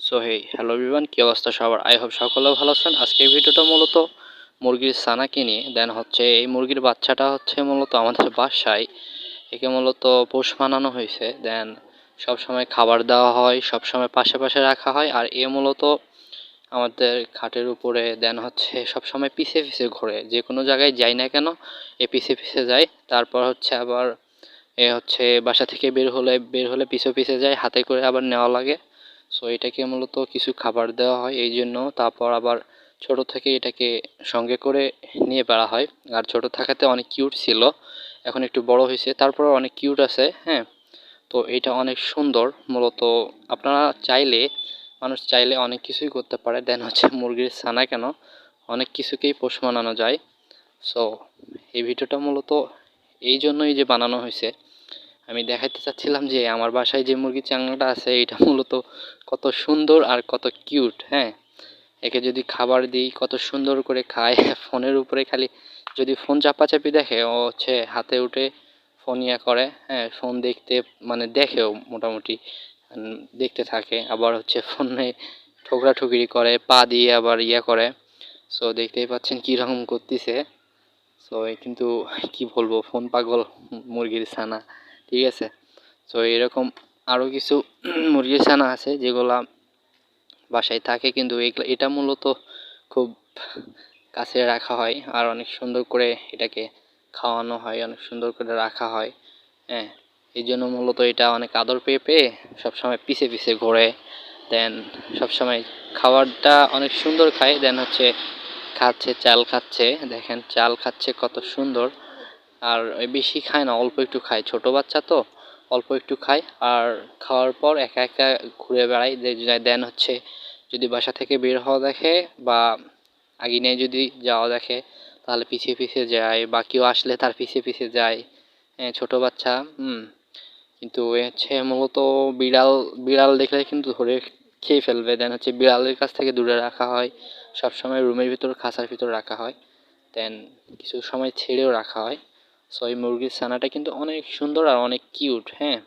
So hello everyone, কি অবস্থা সবার? আই হোপ সকলেও ভালো আছেন। আজকে এই ভিডিওটা মূলত মুরগির ছানাকে নিয়ে। দেন হচ্ছে এই মুরগির বাচ্চাটা হচ্ছে মূলত আমাদের বাসায় একে মূলত পোষ মানানো হয়েছে। দেন সবসময় খাবার দেওয়া হয়, সবসময় পাশে পাশে রাখা হয়। আর এ মূলত আমাদের খাটের উপরে দেন হচ্ছে সবসময় পিছে পিছে ঘোরে, যে কোনো জায়গায় যাই না কেন এ পিছে পিছে যায়। তারপর হচ্ছে আবার এ হচ্ছে বাসা থেকে বের হলে পিছে পিছে যায়, হাতে করে আবার নেওয়া লাগে। সো এটাকে মূলত কিছু খাবার দেওয়া হয় এই জন্য। তারপর আবার ছোট থেকে এটাকে সঙ্গে করে নিয়ে বেড়া হয়। আর ছোট থাকাতে অনেক কিউট ছিল, এখন একটু বড় হয়েছে, তারপর অনেক কিউট আছে। হ্যাঁ, তো এটা অনেক সুন্দর। মূলত আপনারা চাইলে, মানুষ চাইলে অনেক কিছুই করতে পারে। দেন হচ্ছে মুরগির ছানা কেন, অনেক কিছুকেই পোষ মানানো যায়। সো এই ভিডিওটা মূলত এই জন্যই যে বানানো হয়েছে, আমি দেখাইতে চাচ্ছিলাম যে আমার বাসায় যে মুরগির চাংড়াটা আছে এটা মূলত কত সুন্দর আর কত কিউট। হ্যাঁ, একে যদি খাবার দিই কত সুন্দর করে খায়। ফোনের উপরে খালি যদি ফোন চাপাচাপি দেখে, ও হচ্ছে হাতে উঠে ফোন ইয়া করে। হ্যাঁ, ফোন দেখতে মানে দেখেও মোটামুটি দেখতে থাকে। আবার হচ্ছে ফোনে ঠোকরাঠুকরি করে, পা দিয়ে আবার ইয়া করে। সো দেখতেই পাচ্ছেন কীরকম করতেছে। সো কিন্তু কি বলবো, ফোন পাগল মুরগির ছানা। ঠিক আছে, তো এরকম আরও কিছু মুরগির ছানা আছে যেগুলা বাসায় থাকে, কিন্তু এটা মূলত খুব কাছে রাখা হয় আর অনেক সুন্দর করে এটাকে খাওয়ানো হয়, অনেক সুন্দর করে রাখা হয়। হ্যাঁ, এই জন্য মূলত এটা অনেক আদর পেয়ে পেয়ে সবসময় পিছে পিছে ঘোরে। দেন সবসময় খাবারটা অনেক সুন্দর খায়। দেন হচ্ছে খাচ্ছে, চাল খাচ্ছে, দেখেন চাল খাচ্ছে কত সুন্দর। আর বেশি খায় না, অল্প একটু খায়, ছোট বাচ্চা তো অল্প একটু খায়। আর খাওয়ার পর একা একা ঘুরে বেড়ায়। দেন হচ্ছে যদি বাসা থেকে বের হওয়া দেখে বা আঙিনায় যদি যাওয়া দেখে তাহলে পিছিয়ে পিছিয়ে যায়, বা কেউ আসলে তার পিছিয়ে পিছিয়ে যায়। হ্যাঁ, ছোট বাচ্চা। কিন্তু এ হচ্ছে মূলত বিড়াল বিড়াল দেখলে কিন্তু ধরে খেয়ে ফেলবে। দেন হচ্ছে বিড়ালের কাছ থেকে দূরে রাখা হয়, সবসময় রুমের ভিতর খাঁচার ভিতর রাখা হয়। দেন কিছু সময় ছেড়েও রাখা হয়। সো এই মুরগির ছানাটা কিন্তু অনেক সুন্দর আর অনেক কিউট। হ্যাঁ,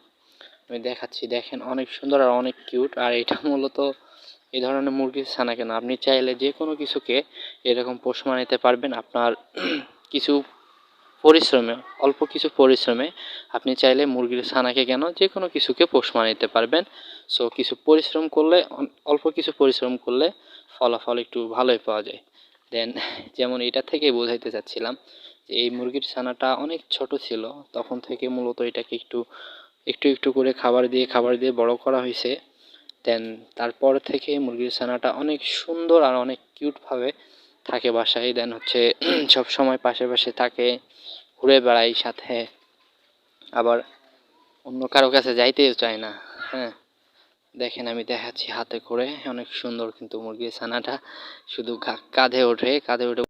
আমি দেখাচ্ছি, দেখেন অনেক সুন্দর আর অনেক কিউট। আর এটা মূলত এই ধরনের মুরগির ছানা কেন, আপনি চাইলে যে কোনো কিছুকে এরকম পোষ মানাতে পারবেন আপনার কিছু পরিশ্রমে, অল্প কিছু পরিশ্রমে আপনি চাইলে মুরগির ছানাকে কেন যে কোনো কিছুকে পোষ মানাতে পারবেন। সো কিছু পরিশ্রম করলে, অল্প কিছু পরিশ্রম করলে ফলাফল একটু ভালোই পাওয়া যায়। দেন যেমন এটা থেকে বোঝাইতে চাচ্ছিলাম যে এই মুরগির ছানাটা অনেক ছোট ছিল, তখন থেকে মূলত এটাকে একটু একটু একটু করে খাবার দিয়ে বড় করা হয়েছে। দেন তারপর থেকে মুরগির ছানাটা অনেক সুন্দর আর অনেক কিউটভাবে থাকে বাসায়। দেন হচ্ছে সব সময় পাশে পাশে থাকে, ঘুরে বেড়াই সাথে, আবার অন্য কারো কাছে যাইতেও চায় না। হ্যাঁ, দেখেন আমি দেখাচ্ছি হাতে করে, অনেক সুন্দর কিন্তু মুরগির ছানাটা। শুধু কাঁধে ওঠে, কাঁধে উঠে